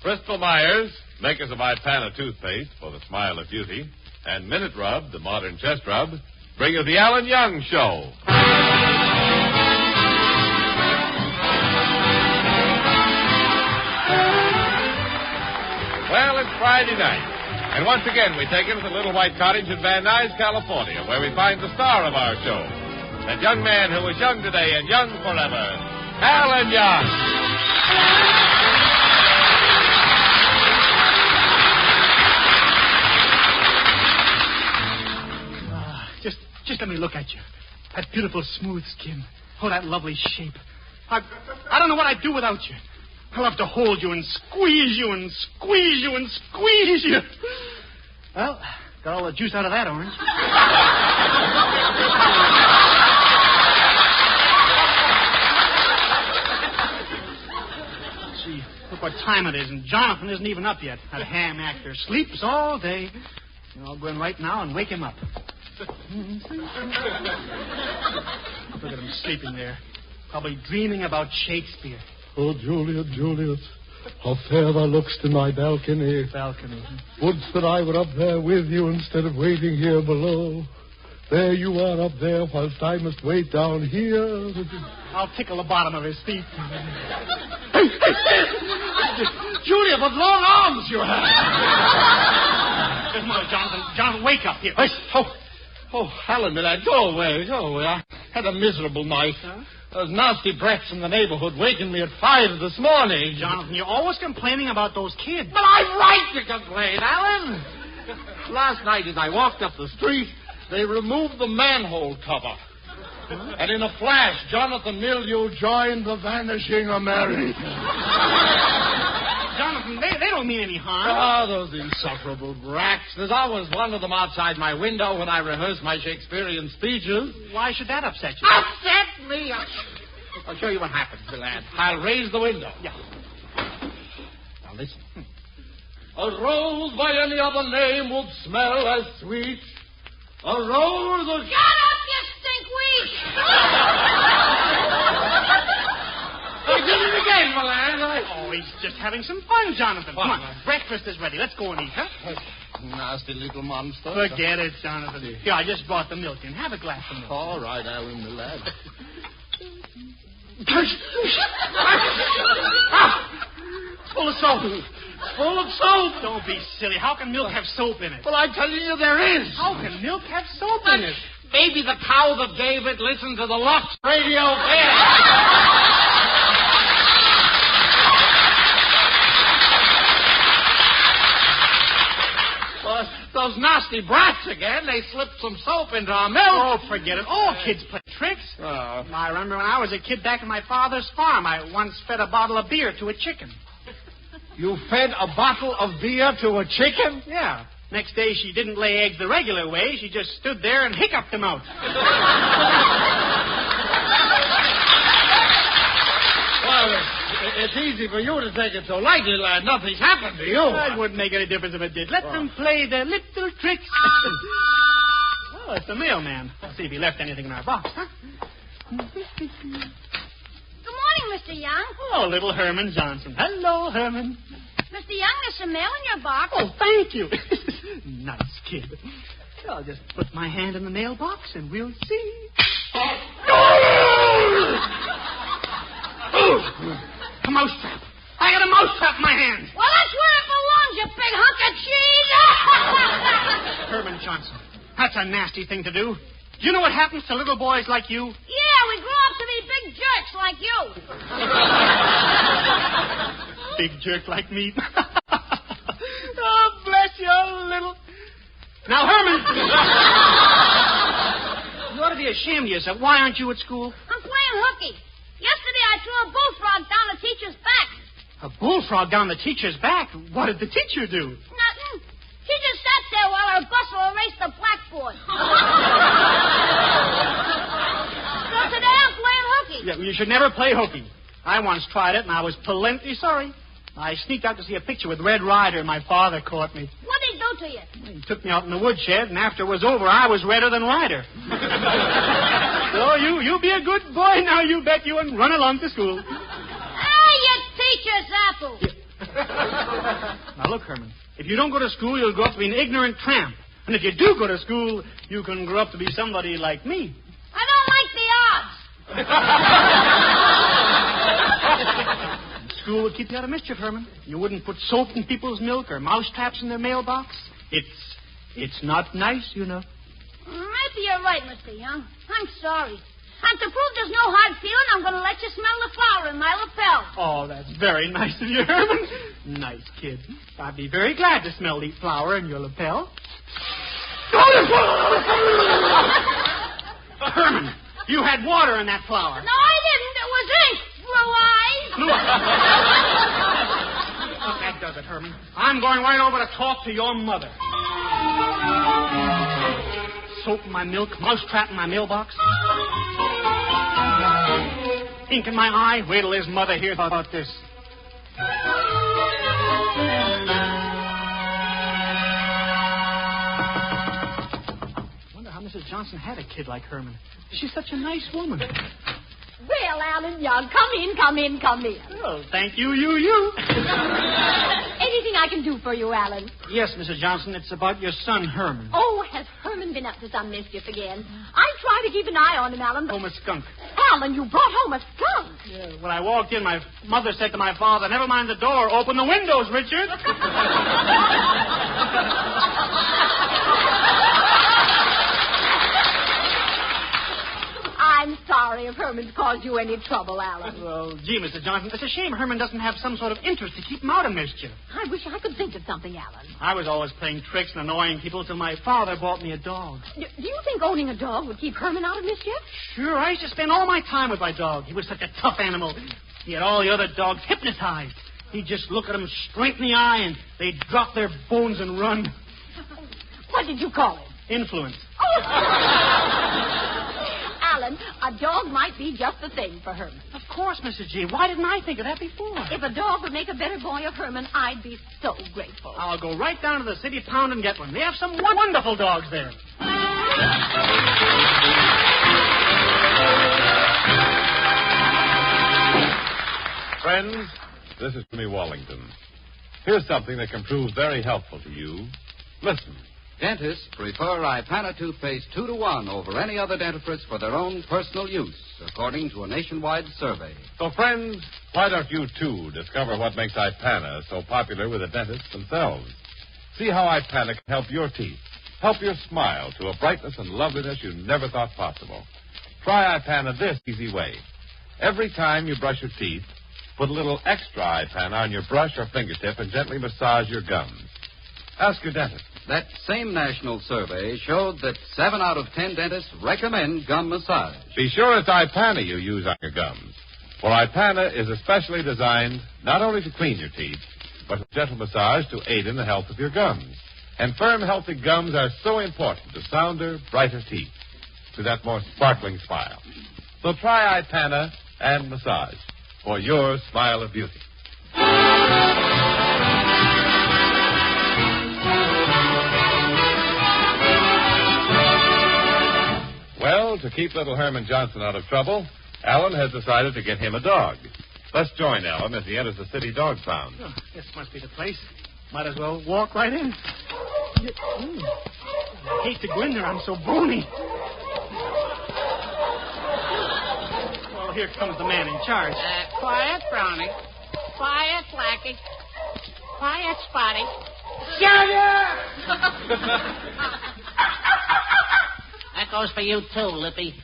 Bristol Myers, makers of Ipana toothpaste for the smile of beauty, and Minute Rub, the modern chest rub, bring you the Alan Young Show. Well, it's Friday night. And once again, we take it to the little white cottage in Van Nuys, California, where we find the star of our show. That young man who was young today and young forever, Alan Young. Just let me look at you. That beautiful, smooth skin. Oh, that lovely shape. I don't know what I'd do without you. I love to hold you and squeeze you and squeeze you and squeeze you. Well, got all the juice out of that orange. Gee, look what time it is, and Jonathan isn't even up yet. That ham actor sleeps all day. I'll go in right now and wake him up. Look at him sleeping there. Probably dreaming about Shakespeare. Oh, Juliet, Juliet, how fair thou look'st in my balcony. Balcony. Wouldst that I were up there with you instead of waiting here below. There you are up there, whilst I must wait down here. I'll tickle the bottom of his feet. Juliet, what long arms you have. Come on, Jonathan, wake up here. Oh, Alan, go away. I had a miserable night. Huh? Those nasty brats in the neighborhood waking me at 5 this morning. Jonathan, you're always complaining about those kids. But I'm right to complain, Alan. Last night as I walked up the street, they removed the manhole cover. Huh? And in a flash, Jonathan Milieu joined the Vanishing American. Jonathan, they don't mean any harm. Ah, those insufferable brats. There's always one of them outside my window when I rehearse my Shakespearean speeches. Why should that upset you? Upset me? I'll show you what happens, lad. I'll raise the window. Yeah. Now, listen. A rose by any other name would smell as sweet. A rose of... Shut up, you stinkweed! I did it again, my lad. Oh, he's just having some fun, Jonathan. Come on. Breakfast is ready. Let's go and eat, huh? Nasty little monster. Forget it, Jonathan. Here, I just brought the milk in. Have a glass of milk. All right, Alan, the lad. Full of soap. Full of soap. Don't be silly. How can milk have soap in it? Well, I'm telling you there is. How can milk have soap in it? Maybe the cow that gave it listened to the Lux radio. Those nasty brats again. They slipped some soap into our milk. Oh, forget it. All kids play tricks. I remember when I was a kid back at my father's farm, I once fed a bottle of beer to a chicken. You fed a bottle of beer to a chicken? Yeah. Next day, she didn't lay eggs the regular way. She just stood there and hiccuped them out. Well, it's easy for you to take it so lightly, lad. Nothing's happened to you. It wouldn't make any difference if it did. Let them play their little tricks. Well, it's the mailman. Let's see if he left anything in our box, huh? Good morning, Mr. Young. Oh, little Herman Johnson. Hello, Herman. Mr. Young, there's some mail in your box. Oh, thank you. Nice kid. I'll just put my hand in the mailbox and we'll see. A mousetrap. I got a mousetrap in my hand. Well, that's where it belongs, you big hunk of cheese. Herman Johnson, that's a nasty thing to do. Do you know what happens to little boys like you? Yeah, we grow up to be big jerks like you. Big jerk like me. Oh, bless your little... Now, Herman. You ought to be ashamed of yourself. Why aren't you at school? I'm playing hooky. Yesterday I threw a bullfrog down the teacher's back. A bullfrog down the teacher's back? What did the teacher do? Nothing. She just sat there while her bustle erased the blackboard. So today I'm playing hooky. Yeah, you should never play hooky. I once tried it, and I was plenty sorry. I sneaked out to see a picture with Red Ryder, and my father caught me. What did he do to you? He took me out in the woodshed, and after it was over, I was redder than Ryder. So you be a good boy now, you bet you, and run along to school. Hey, you teacher's apple. Now, look, Herman, if you don't go to school, you'll grow up to be an ignorant tramp. And if you do go to school, you can grow up to be somebody like me. I don't like the odds. School would keep you out of mischief, Herman. You wouldn't put soap in people's milk or mouse traps in their mailbox. It's not nice, you know. Maybe you're right, Mr. Young. I'm sorry. And to prove there's no hard feeling, I'm going to let you smell the flour in my lapel. Oh, that's very nice of you, Herman. Nice kid. I'd be very glad to smell the flour in your lapel. Herman, you had water in that flour. No, I didn't. It was ink. Blue eyes. That does it, Herman. I'm going right over to talk to your mother. Soap in my milk, mousetrap in my mailbox. Ink in my eye. Wait till his mother hears about this. Wonder how Mrs. Johnson had a kid like Herman. She's such a nice woman. Well, Alan Young, come in. Oh, thank you. Anything I can do for you, Alan? Yes, Mrs. Johnson, it's about your son, Herman. Oh, has Herman been up to some mischief again? I try to keep an eye on him, Alan, but... Home a skunk. Alan, you brought home a skunk. Yeah, when I walked in, my mother said to my father, never mind the door, open the windows, Richard. I'm sorry if Herman's caused you any trouble, Alan. Well, gee, Mrs. Johnson, it's a shame Herman doesn't have some sort of interest to keep him out of mischief. I wish I could think of something, Alan. I was always playing tricks and annoying people till my father bought me a dog. Do you think owning a dog would keep Herman out of mischief? Sure, I used to spend all my time with my dog. He was such a tough animal. He had all the other dogs hypnotized. He'd just look at them straight in the eye and they'd drop their bones and run. What did you call it? Influence. Oh. Alan, a dog might be just the thing for Herman. Of course, Mrs. G. Why didn't I think of that before? If a dog would make a better boy of Herman, I'd be so grateful. I'll go right down to the city pound and get one. They have some wonderful dogs there. Friends, this is Jimmy Wallington. Here's something that can prove very helpful to you. Listen. Dentists prefer Ipana toothpaste 2-to-1 over any other dentifrice for their own personal use, according to a nationwide survey. So, friends, why don't you, too, discover what makes Ipana so popular with the dentists themselves? See how Ipana can help your teeth, help your smile to a brightness and loveliness you never thought possible. Try Ipana this easy way. Every time you brush your teeth, put a little extra Ipana on your brush or fingertip and gently massage your gums. Ask your dentist. That same national survey showed that 7 out of 10 dentists recommend gum massage. Be sure it's Ipana you use on your gums. For Ipana is especially designed not only to clean your teeth, but a gentle massage to aid in the health of your gums. And firm, healthy gums are so important to sounder, brighter teeth, to that more sparkling smile. So try Ipana and massage for your smile of beauty. Well, to keep little Herman Johnson out of trouble, Alan has decided to get him a dog. Let's join Alan as he enters the city dog pound. Oh, this must be the place. Might as well walk right in. I hate to go in there. I'm so bony. Well, here comes the man in charge. Quiet, Brownie. Quiet, Blackie. Quiet, Spotty. Shut up! That goes for you, too, Lippy.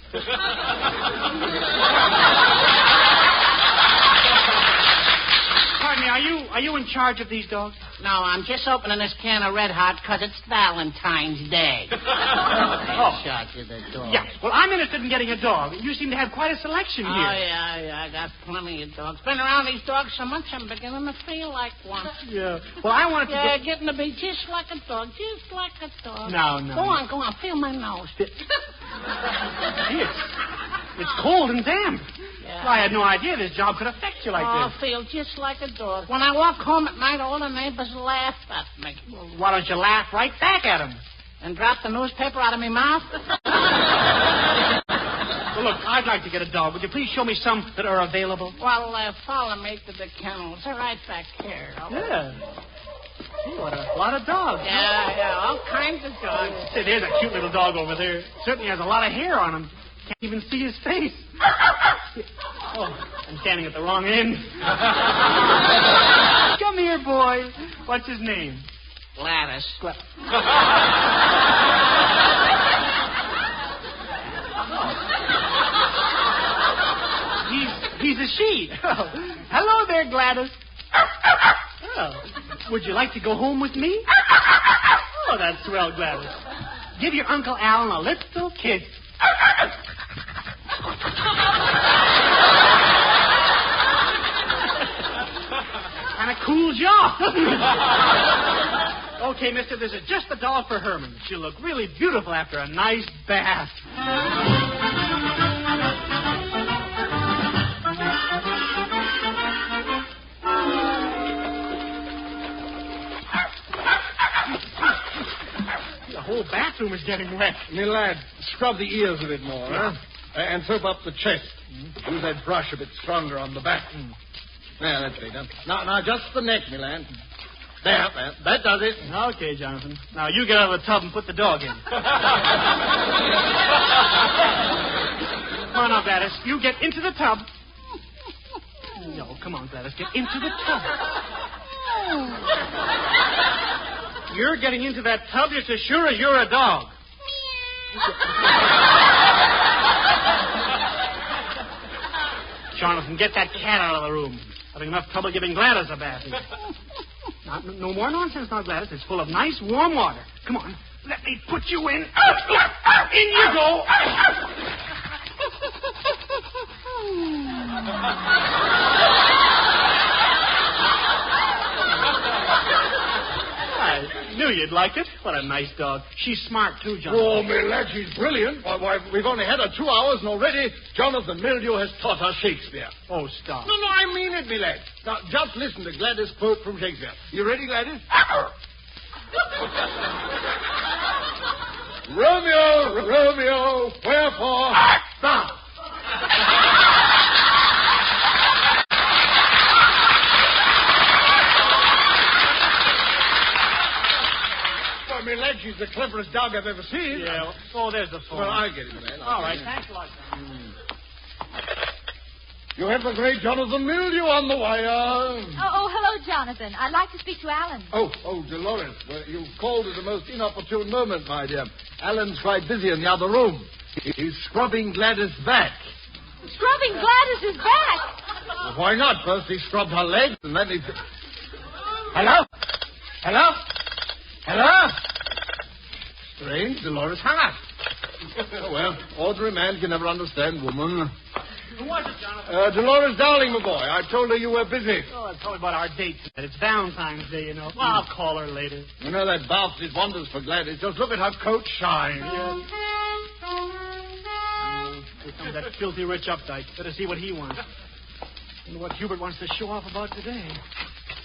Pardon me, are you in charge of these dogs? No, I'm just opening this can of Red Hot because it's Valentine's Day. Charge of the dog. Yeah, well, I'm interested in getting a dog. You seem to have quite a selection here. Oh, yeah, I got plenty of dogs. Been around these dogs so much, I'm beginning to feel like one. Yeah, well, I wanted to get... getting to be just like a dog, just like a dog. No. Go on, feel my nose. It's cold and damp. Yeah. Well, I had no idea this job could affect you like this. I feel just like a dog. When I walk home at night, all the neighbors laugh at me. Well, why don't you laugh right back at them? And drop the newspaper out of my mouth? Well, look, I'd like to get a dog. Would you please show me some that are available? Well, follow me to the kennels. They're right back here. Yeah. Gee, what a lot of dogs. Yeah, all kinds of dogs. Say, there's a cute little dog over there. Certainly has a lot of hair on him. Can't even see his face. Oh, I'm standing at the wrong end. Come here, boy. What's his name? Gladys. He's a she. Oh. Hello there, Gladys. Oh. Would you like to go home with me? Oh, that's swell, Gladys. Give your Uncle Alan a little kiss. Kind of cools you off, doesn't it? Okay, mister, this is just the dog for Herman. She'll look really beautiful after a nice bath. The whole bathroom is getting wet. Me lad, scrub the ears a bit more, huh? And soap up the chest. Use that brush a bit stronger on the back. There, that's better. Now, just the neck, me lad. There, that does it. Okay, Jonathan. Now, you get out of the tub and put the dog in. Come on now, Gladys. You get into the tub. No, come on, Gladys. Get into the tub. You're getting into that tub just as sure as you're a dog. Jonathan, get that cat out of the room. Having enough trouble giving Gladys a bath. No more nonsense now, Gladys. It's full of nice, warm water. Come on. Let me put you in. In you go. I knew you'd like it. What a nice dog. She's smart, too, Jonathan. Oh, me lad, she's brilliant. Why, we've only had her 2 hours, and already Jonathan Mildew has taught her Shakespeare. Oh, stop. No, I mean it, me lad. Now, just listen to Gladys' quote from Shakespeare. You ready, Gladys? Romeo, Romeo, wherefore? Now. Me lad, she's the cleverest dog I've ever seen. Yeah. Oh, there's the phone. Well, I'll get it, man. All right. Thanks a lot. You have the great Jonathan Mildew on the wire. Oh, hello, Jonathan. I'd like to speak to Alan. Oh, Dolores. Well, you've called at the most inopportune moment, my dear. Alan's quite busy in the other room. He's scrubbing Gladys' back. Scrubbing Gladys' back? Well, why not? First he scrubbed her legs, and then he... Hello? Hello? Hello? Strange, Dolores hung up. Well, ordinary man can never understand woman. Who was it, Jonathan? Dolores Darling, my boy. I told her you were busy. Oh, I told her about our date. It's Valentine's Day, you know. Well, I'll call her later. You know, that bath did wonders for Gladys. Just look at her coat shine. Yeah. Here comes that filthy rich updike. Better see what he wants. Wonder what Hubert wants to show off about today.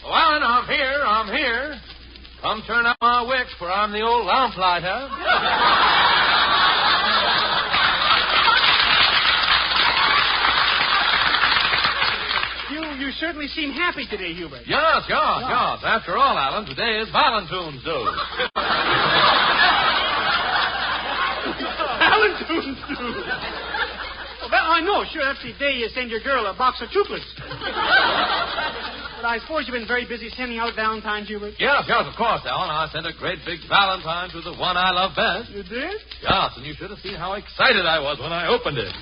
Well, Alan, I'm here. Come turn out my wicks, for I'm the old lamplighter. You certainly seem happy today, Hubert. Yes. After all, Alan, today is Valentine's Day. Valentine's Day. Well, I know. Sure, that's the day you send your girl a box of chocolates. But I suppose you've been very busy sending out Valentines, Hubert. Yes, of course, Alan. I sent a great big Valentine to the one I love best. You did? Yes, and you should have seen how excited I was when I opened it.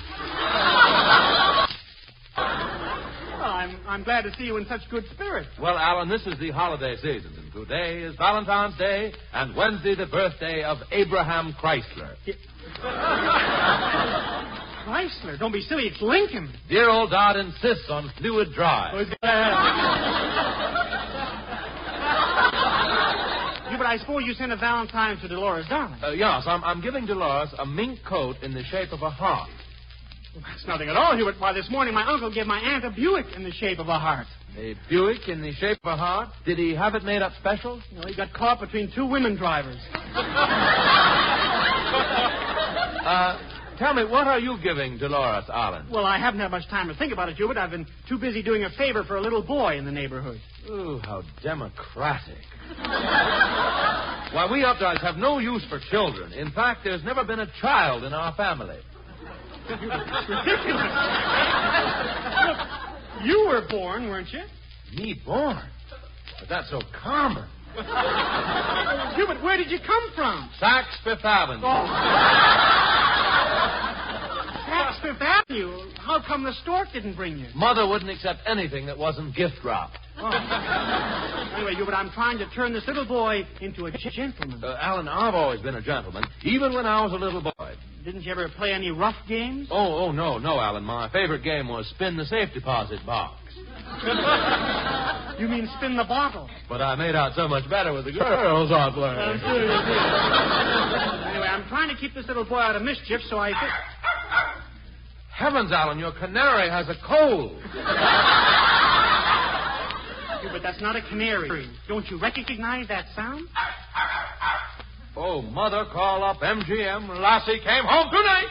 Well, I'm glad to see you in such good spirits. Well, Alan, this is the holiday season, and today is Valentine's Day, and Wednesday the birthday of Abraham Chrysler. Chrysler? Don't be silly. It's Lincoln. Dear old Dad insists on fluid drive. But I suppose you sent a Valentine to Dolores Darling. Yes, I'm giving Dolores a mink coat in the shape of a heart. Well, that's nothing at all, Hubert. Why, this morning my uncle gave my aunt a Buick in the shape of a heart. A Buick in the shape of a heart? Did he have it made up special? No, he got caught between two women drivers. Tell me, what are you giving Dolores, Allen? Well, I haven't had much time to think about it, Hubert. I've been too busy doing a favor for a little boy in the neighborhood. Ooh, how democratic. Why, we Updikes have no use for children. In fact, there's never been a child in our family. Ridiculous. Look, you were born, weren't you? Me born? But that's so common. Hubert, where did you come from? Saks Fifth Avenue. Oh. Saks Fifth Avenue? How come the stork didn't bring you? Mother wouldn't accept anything that wasn't gift wrapped. Oh. Anyway, Hubert, I'm trying to turn this little boy into a gentleman. Alan, I've always been a gentleman, even when I was a little boy. Didn't you ever play any rough games? Oh, no, Alan. My favorite game was spin the safe deposit box. You mean spin the bottle? But I made out so much better with the girls out there. Anyway, I'm trying to keep this little boy out of mischief, so I think... Heavens, Alan, your canary has a cold. But that's not a canary. Don't you recognize that sound? Oh, Mother, call up MGM. Lassie came home tonight.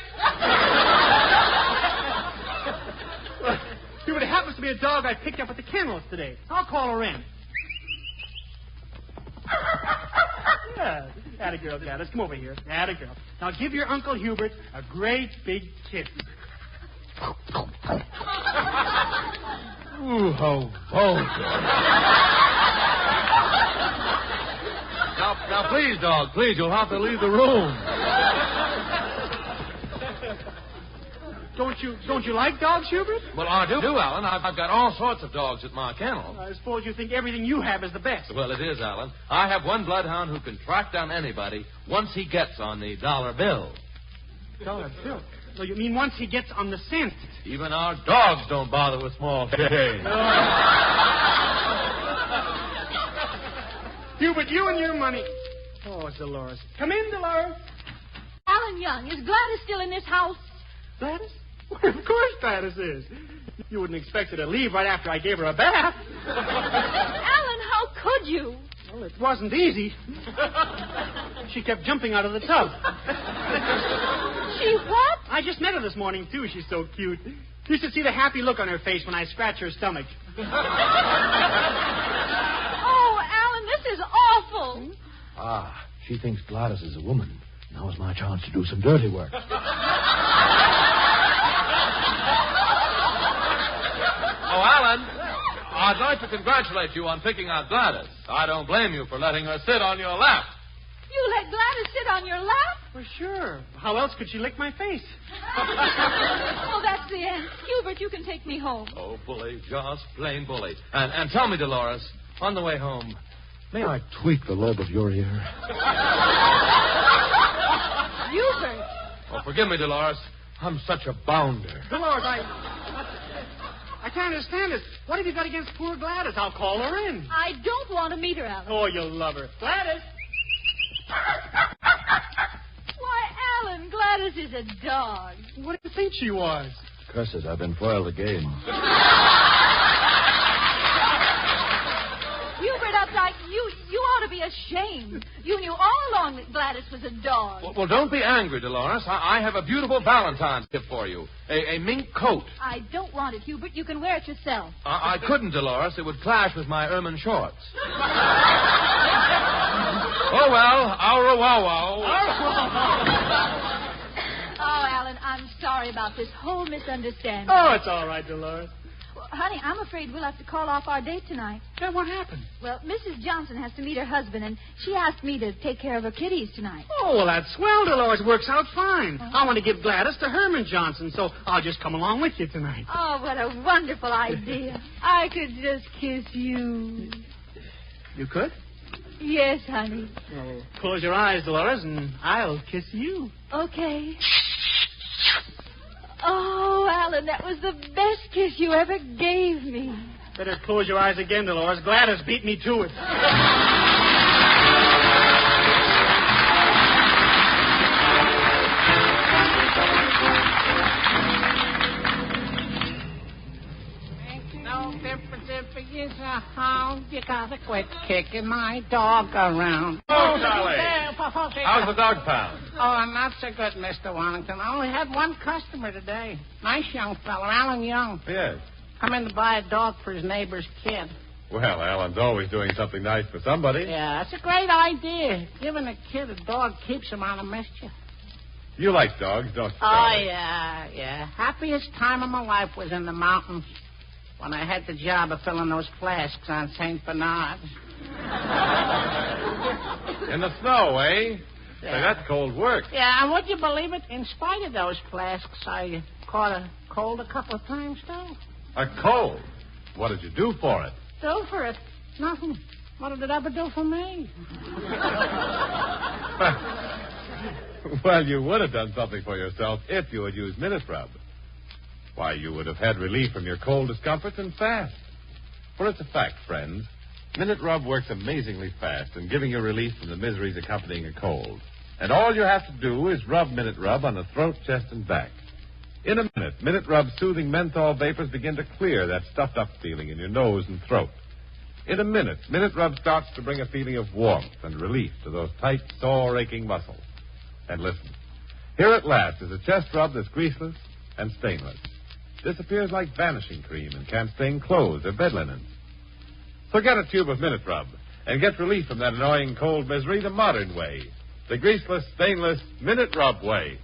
Hubert, it happens to be a dog I picked up at the kennels today. I'll call her in. Yeah, atta girl, Gladys. Come over here. Atta girl. Now give your Uncle Hubert a great big kiss. Ooh, how vulgar. Now, please, dog, please, you'll have to leave the room. Don't you like dogs, Hubert? Well, I do, Alan. I've got all sorts of dogs at my kennel. I suppose you think everything you have is the best. Well, it is, Alan. I have one bloodhound who can track down anybody once he gets on the dollar bill. Dollar bill? So you mean once he gets on the cent? Even our dogs don't bother with small change. Hubert, you and your money. Oh, it's Dolores. Come in, Dolores. Alan Young, is Gladys still in this house? Gladys? Well, of course Gladys is. You wouldn't expect her to leave right after I gave her a bath. Alan, how could you? Well, it wasn't easy. She kept jumping out of the tub. She what? I just met her this morning, too. She's so cute. You should see the happy look on her face when I scratch her stomach. Oh, Alan, this is awful. Ah, she thinks Gladys is a woman. Now's my chance to do some dirty work. Oh, Alan, I'd like to congratulate you on picking out Gladys. I don't blame you for letting her sit on your lap. You let Gladys sit on your lap? Well, sure. How else could she lick my face? Oh, that's the end. Hubert, you can take me home. Oh, bully, just plain bully. And tell me, Dolores, on the way home, May I tweak the lobe of your ear? Hubert. Oh, forgive me, Dolores. I'm such a bounder. Dolores, I can't understand it. What have you got against poor Gladys? I'll call her in. I don't want to meet her, Alan. Oh, you'll love her. Gladys! Why, Alan, Gladys is a dog. What did you think she was? Curse it, I've been foiled again. Hubert Updike, you ought to be ashamed. You knew all along that Gladys was a dog. Well, don't be angry, Dolores. I have a beautiful Valentine's gift for you. A mink coat. I don't want it, Hubert. You can wear it yourself. I couldn't, Dolores. It would clash with my ermine shorts. Oh, well, au revoir. Oh, Alan, I'm sorry about this whole misunderstanding. Oh, it's all right, Dolores. Well, honey, I'm afraid we'll have to call off our date tonight. Then what happened? Well, Mrs. Johnson has to meet her husband, and she asked me to take care of her kitties tonight. Oh, well, that's swell, Dolores. Works out fine. I want to give Gladys to Herman Johnson, so I'll just come along with you tonight. Oh, what a wonderful idea. I could just kiss you. You could? Yes, honey. Well, close your eyes, Dolores, and I'll kiss you. Okay. Oh, Alan, that was the best kiss you ever gave me. Better close your eyes again, Dolores. Gladys beat me to it. No, If is a hound, you gotta quit kicking my dog around. Oh, Charlie. How's the dog pound? Oh, not so good, Mr. Wallington. I only had one customer today. Nice young fella, Alan Young. Yes. Come in to buy a dog for his neighbor's kid. Well, Alan's always doing something nice for somebody. Yeah, that's a great idea. Giving a kid a dog keeps him out of mischief. You like dogs, don't you, Oh, Charlie? yeah. Happiest time of my life was in the mountains when I had the job of filling those flasks on St. Bernard's. In the snow, eh? Yeah. Say, that's cold work. Yeah, and would you believe it? In spite of those flasks, I caught a cold a couple of times, too. A cold? What did you do for it? Do for it? Nothing. What did it ever do for me? Well, you would have done something for yourself if you had used Minute Rub. Why, you would have had relief from your cold discomforts and fast. For it's a fact, friends. Minute Rub works amazingly fast in giving you relief from the miseries accompanying a cold. And all you have to do is rub Minute Rub on the throat, chest, and back. In a minute, Minute Rub's soothing menthol vapors begin to clear that stuffed-up feeling in your nose and throat. In a minute, Minute Rub starts to bring a feeling of warmth and relief to those tight, sore, aching muscles. And listen, here at last is a chest rub that's greaseless and stainless. This appears like vanishing cream and can't stain clothes or bed linen. So get a tube of Minute Rub and get relief from that annoying cold misery the modern way, the greaseless, stainless Minute Rub way.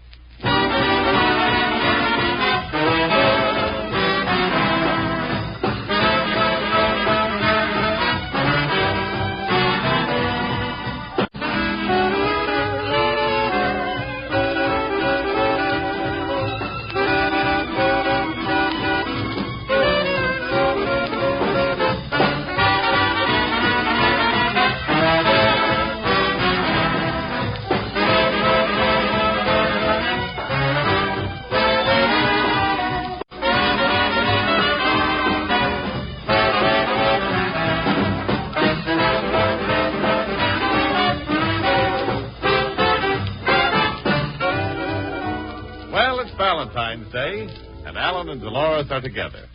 Valentine's Day, and Alan and Dolores are together.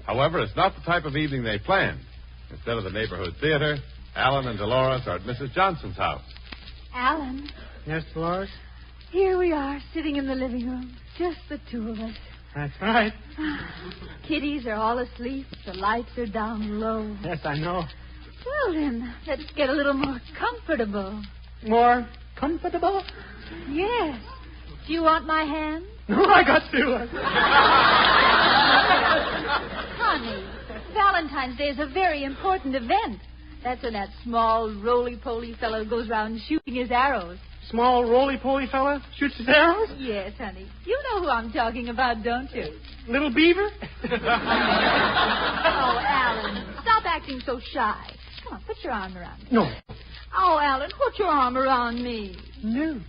However, it's not the type of evening they planned. Instead of the neighborhood theater, Alan and Dolores are at Mrs. Johnson's house. Alan, Yes, Dolores? here we are, sitting in the living room. Just the two of us. That's right. Kiddies are all asleep. The lights are down low. Yes, I know. Well, then, let's get a little more comfortable. More comfortable? Yes. Do you want my hand? No, I got to. Honey, Valentine's Day is a very important event. That's when that small, roly-poly fellow goes around shooting his arrows. Small, roly-poly fella shoots his arrows? Yes, honey. You know who I'm talking about, don't you? Little beaver? Oh, Alan, stop acting so shy. Come on, put your arm around me. No. Oh, Alan, put your arm around me. No.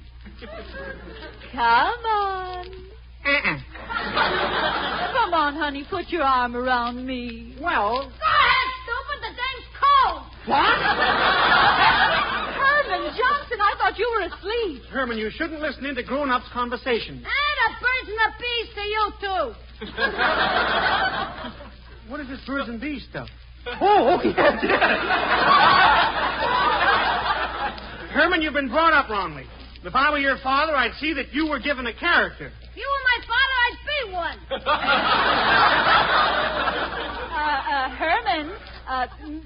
Come on. Come on, honey, put your arm around me. Well... Go ahead, stupid. The dame's cold. What? Herman Johnson, I thought you were asleep. Herman, you shouldn't listen into grown-ups' conversations. And the birds and the bees to you, too. What is this birds and bees stuff? Oh, okay. Herman, you've been brought up wrongly. If I were your father, I'd see that you were given a character. If you were my father, I'd be one. Herman,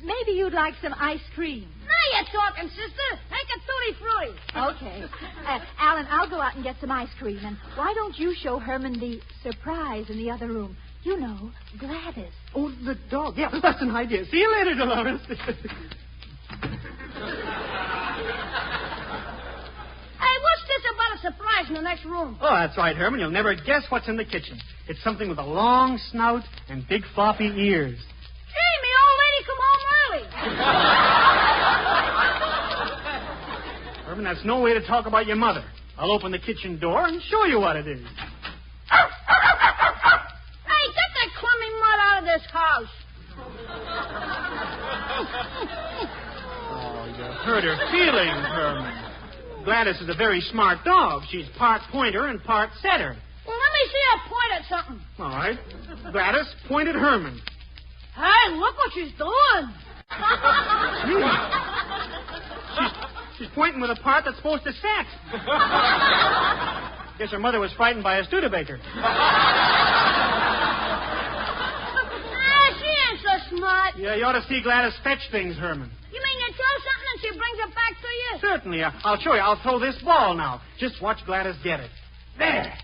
maybe you'd like some ice cream. Now you're talking, sister. Make a tutti frutti. Okay. Alan, I'll go out and get some ice cream. And why don't you show Herman the surprise in the other room? You know, Gladys. Oh, the dog. Yeah, that's an idea. See you later, Dolores. Hey, what's this about a surprise in the next room? Oh, that's right, Herman. You'll never guess what's in the kitchen. It's something with a long snout and big floppy ears. Gee, me old lady come home early. Herman, that's no way to talk about your mother. I'll open the kitchen door and show you what it is. Hey, get that crummy mud out of this house. Oh, you hurt her feelings, Herman. Gladys is a very smart dog. She's part pointer and part setter. Well, let me see her point at something. All right. Gladys, point at Herman. Hey, look what she's doing. She's pointing with a part that's supposed to set. Guess her mother was frightened by a Studebaker. She ain't so smart. Yeah, you ought to see Gladys fetch things, Herman. You mean you throw something and she brings it back to you? Certainly. I'll show you. I'll throw this ball now. Just watch Gladys get it. There.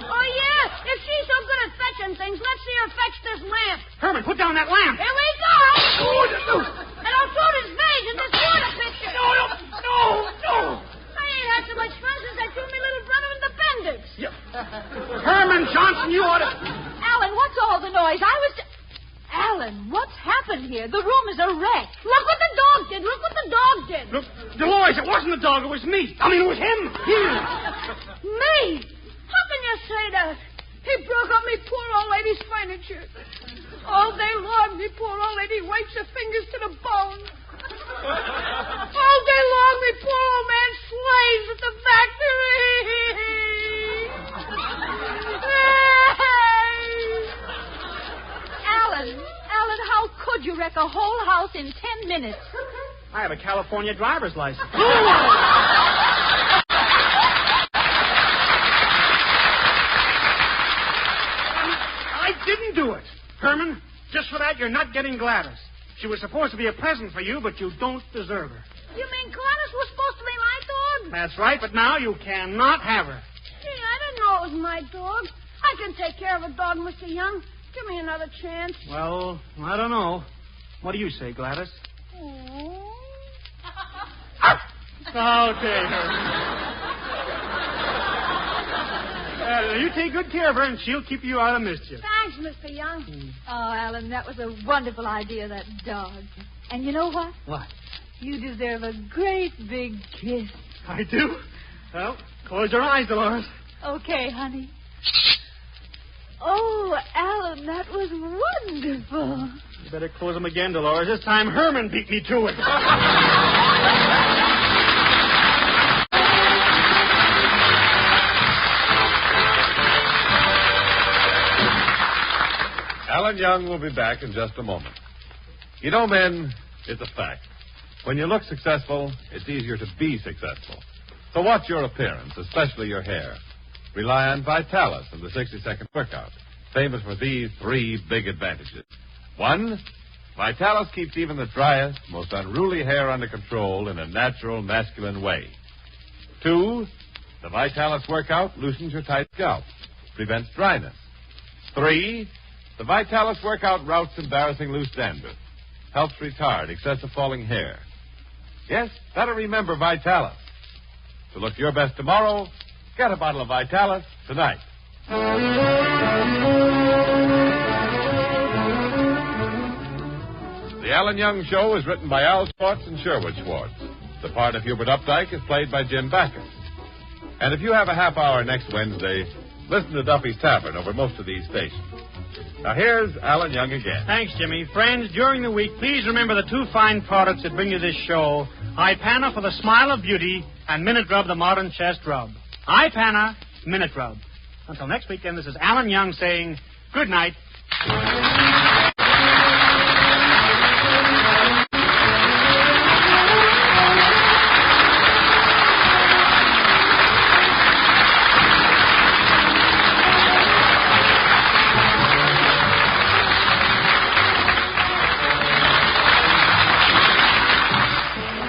Oh, yeah? If she's so good at fetching things, let's see her fetch this lamp. Herman, put down that lamp. Here we go. And I'll throw this vase in this water pitcher. No. I ain't had so much fun since I threw my little brother in the bendix. Herman Johnson, you ought to... Alan, what's all the noise? Alan, what's happened here? The room is a wreck. Look what the dog did. Look what the dog did. Look, Dolores, it wasn't the dog. It was me. I mean, it was him. Me? How can you say that? He broke up me poor old lady's furniture. All day long, me poor old lady wipes her fingers to the bone. All day long, me poor old man slaves at the factory. Alan, how could you wreck a whole house in 10 minutes? I have a California driver's license. I didn't do it. Herman, just for that, you're not getting Gladys. She was supposed to be a present for you, but you don't deserve her. You mean Gladys was supposed to be my dog? That's right, but now you cannot have her. Gee, I didn't know it was my dog. I can take care of a dog, Mr. Young. Give me another chance. Well, I don't know. What do you say, Gladys? Oh. Okay, Herman. You take good care of her, and she'll keep you out of mischief. Thanks, Mr. Young. Oh, Alan, that was a wonderful idea, that dog. And you know what? What? You deserve a great big kiss. I do? Well, close your eyes, Dolores. Okay, honey. Oh, Alan, that was wonderful. You better close them again, Dolores. This time Herman beat me to it. Alan Young will be back in just a moment. You know, men, it's a fact. When you look successful, it's easier to be successful. So watch your appearance, especially your hair. Rely on Vitalis and the 60-second workout, famous for these 3 big advantages. 1, Vitalis keeps even the driest, most unruly hair under control in a natural, masculine way. 2, the Vitalis workout loosens your tight scalp, prevents dryness. 3, the Vitalis workout routs embarrassing loose dandruff, helps retard excessive falling hair. Yes, better remember Vitalis. To look your best tomorrow, get a bottle of Vitalis tonight. The Alan Young Show is written by Al Schwartz and Sherwood Schwartz. The part of Hubert Updike is played by Jim Backus. And if you have a half hour next Wednesday, listen to Duffy's Tavern over most of these stations. Now here's Alan Young again. Thanks, Jimmy. Friends, during the week, please remember the 2 fine products that bring you this show. Ipana for the smile of beauty and Minute Rub, the modern chest rub. Ipana, Minute Rub. Until next weekend, this is Alan Young saying good night.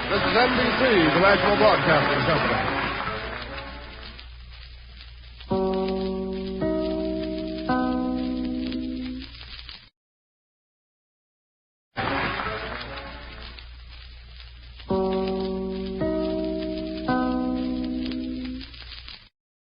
This is NBC, the National Broadcasting Company.